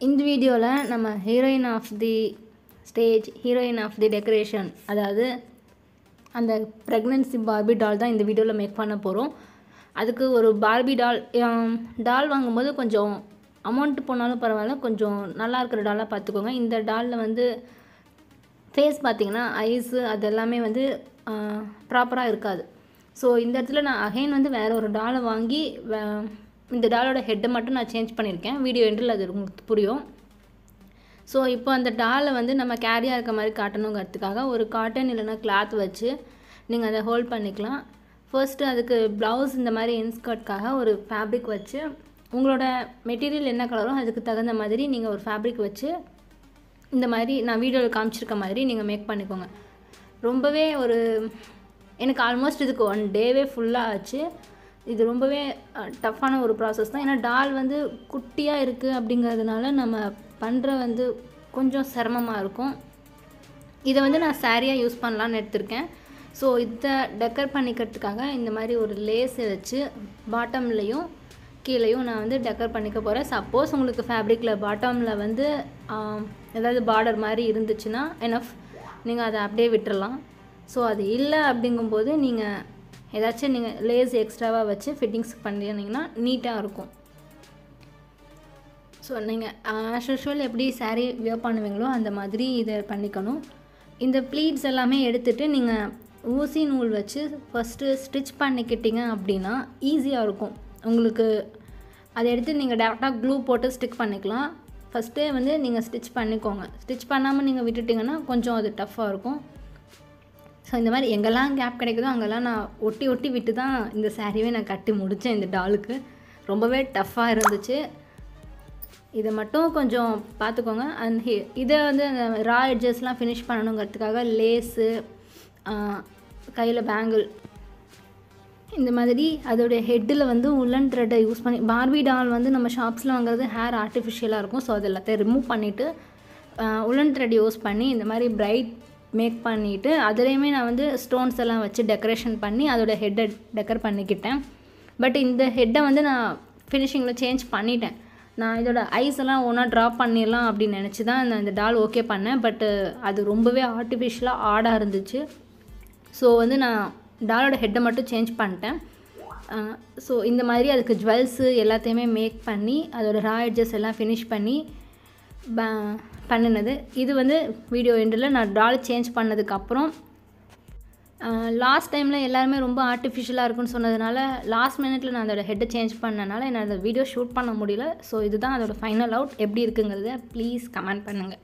இந்த வீடியோவில் நம்ம heroine of the stage, heroine of the decoration, அதாவது அந்த ப்ரெக்னென்சி பார்பி டால் தான் இந்த வீடியோவில் மேக் பண்ண போகிறோம். அதுக்கு ஒரு பார்பி டால் வாங்கும்போது கொஞ்சம் அமௌண்ட்டு போனாலும் பரவாயில்ல, கொஞ்சம் நல்லா இருக்கிற டாலாக பார்த்துக்கோங்க. இந்த டாலில் வந்து ஃபேஸ் பார்த்திங்கன்னா ஐஸு அது எல்லாமே வந்து ப்ராப்பராக இருக்காது. ஸோ இந்த இடத்துல நான் அகைன் வந்து வேறு ஒரு டாலை வாங்கி இந்த டாலோட ஹெட்டை மட்டும் நான் சேஞ்ச் பண்ணியிருக்கேன். வீடியோ எண்டில் அது உங்களுக்கு புரியும். ஸோ இப்போ அந்த டாலை வந்து நம்ம கேரியாக இருக்க மாதிரி காட்டணுங்கிறதுக்காக ஒரு காட்டன் இல்லைன்னா கிளாத் வச்சு நீங்கள் அதை ஹோல்ட் பண்ணிக்கலாம். ஃபர்ஸ்ட்டு அதுக்கு ப்ளவுஸ் இந்த மாதிரி இன்ஸ்கர்ட்காக ஒரு ஃபேப்ரிக் வச்சு உங்களோட மெட்டீரியல் என்ன கலரோ அதுக்கு தகுந்த மாதிரி நீங்கள் ஒரு ஃபேப்ரிக் வச்சு இந்த மாதிரி நான் வீடியோவில் காமிச்சிருக்க மாதிரி நீங்கள் மேக் பண்ணிக்கோங்க. ரொம்பவே எனக்கு ஆல்மோஸ்ட் இதுக்கு 1 டேவே ஃபுல்லாக ஆச்சு. இது ரொம்பவே டஃப்பான ஒரு ப்ராசஸ் தான். ஏன்னா டால் வந்து குட்டியாக இருக்குது அப்படிங்கிறதுனால நம்ம பண்ணுற வந்து கொஞ்சம் சிரமமாக இருக்கும். இதை வந்து நான் சாரியாக யூஸ் பண்ணலான்னு எடுத்திருக்கேன். ஸோ இதை டெக்கர் பண்ணிக்கிறதுக்காக இந்த மாதிரி ஒரு லேஸை வச்சு பாட்டம்லேயும் கீழேயும் நான் வந்து டெக்கர் பண்ணிக்க போகிறேன். சப்போஸ் உங்களுக்கு ஃபேப்ரிக்கில் பாட்டமில் வந்து ஏதாவது பார்டர் மாதிரி இருந்துச்சுன்னா எனஃப், நீங்கள் அதை அப்படியே விட்டுறலாம். ஸோ அது இல்லை அப்படிங்கும்போது நீங்கள் ஏதாச்சும் நீங்கள் லேஸ் எக்ஸ்ட்ராவாக வச்சு ஃபிட்டிங்ஸ் பண்ணிங்கன்னா நீட்டாக இருக்கும். ஸோ நீங்கள் ஆஸ் யூஷுவல் எப்படி சாரீ வியர் பண்ணுவீங்களோ அந்த மாதிரி இதை பண்ணிக்கணும். இந்த ப்ளீட்ஸ் எல்லாமே எடுத்துகிட்டு நீங்கள் ஊசி நூல் வச்சு ஃபஸ்ட்டு ஸ்டிச் பண்ணிக்கிட்டீங்க அப்படின்னா ஈஸியாக இருக்கும் உங்களுக்கு. அதை எடுத்து நீங்கள் டேரெக்டாக க்ளூ போட்டு ஸ்டிக் பண்ணிக்கலாம். ஃபஸ்ட்டே வந்து நீங்கள் ஸ்டிச் பண்ணிக்கோங்க. ஸ்டிச் பண்ணாமல் நீங்கள் விட்டுட்டிங்கன்னா கொஞ்சம் அது டஃப்பாக இருக்கும். ஸோ இந்த மாதிரி எங்கெல்லாம் கேப் கிடைக்குதோ அங்கெல்லாம் நான் ஒட்டி விட்டு தான் இந்த சாரீவே நான் கட்டி முடித்தேன். இந்த டாலுக்கு ரொம்பவே டஃப்பாக இருந்துச்சு. இதை மட்டும் கொஞ்சம் பார்த்துக்கோங்க. அண்ட் இதை வந்து அந்த ரா எட்ஜஸ்லாம் ஃபினிஷ் பண்ணணுங்கிறதுக்காக லேஸு, கையில் பேங்கிள், இந்த மாதிரி அதோடைய ஹெட்டில் வந்து உல்லன் த்ரெட்டை யூஸ் பண்ணி பார்பி டால் வந்து நம்ம ஷாப்ஸில் வாங்குறது ஹேர் ஆர்டிஃபிஷியலாக இருக்கும். ஸோ அது எல்லாத்தையும் ரிமூவ் பண்ணிவிட்டு உல்லன் த்ரெட் யூஸ் பண்ணி இந்த மாதிரி பிரைட் மேக் பண்ணிவிட்டு அதுலேயுமே நான் வந்து ஸ்டோன்ஸ் எல்லாம் வச்சு டெக்கரேஷன் பண்ணி அதோடய ஹெட்டை டெக்கர் பண்ணிக்கிட்டேன். பட் இந்த ஹெட்டை வந்து நான் ஃபினிஷிங்கில் சேஞ்ச் பண்ணிட்டேன். நான் இதோட ஐஸ் எல்லாம் ஒன்றா ட்ராப் பண்ணிடலாம் அப்படின்னு நினச்சி தான் நான் இந்த டால் ஓகே பண்ணேன். பட்டு அது ரொம்பவே ஆர்டிஃபிஷியலாக ஆடாக இருந்துச்சு. ஸோ வந்து நான் டாலோட ஹெட்டை மட்டும் சேஞ்ச் பண்ணிட்டேன். ஸோ இந்த மாதிரி அதுக்கு ஜுவல்ஸு எல்லாத்தையுமே மேக் பண்ணி அதோட ரா எட்ஜஸ் எல்லாம் ஃபினிஷ் பண்ணி பண்ணினது. இது வந்து வீடியோ எண்டில் நான் டால் சேஞ்ச் பண்ணதுக்கப்புறம் லாஸ்ட் டைமில் எல்லாருமே ரொம்ப ஆர்டிஃபிஷியலாக இருக்குன்னு சொன்னதுனால லாஸ்ட் மினிட்ல நான் அதோட ஹெட்டை சேஞ்ச் பண்ணனால என்னால் அந்த வீடியோ ஷூட் பண்ண முடியல. ஸோ இதுதான் அதோட ஃபைனல் அவுட். எப்படி இருக்குங்கிறத ப்ளீஸ் கமெண்ட் பண்ணுங்கள்.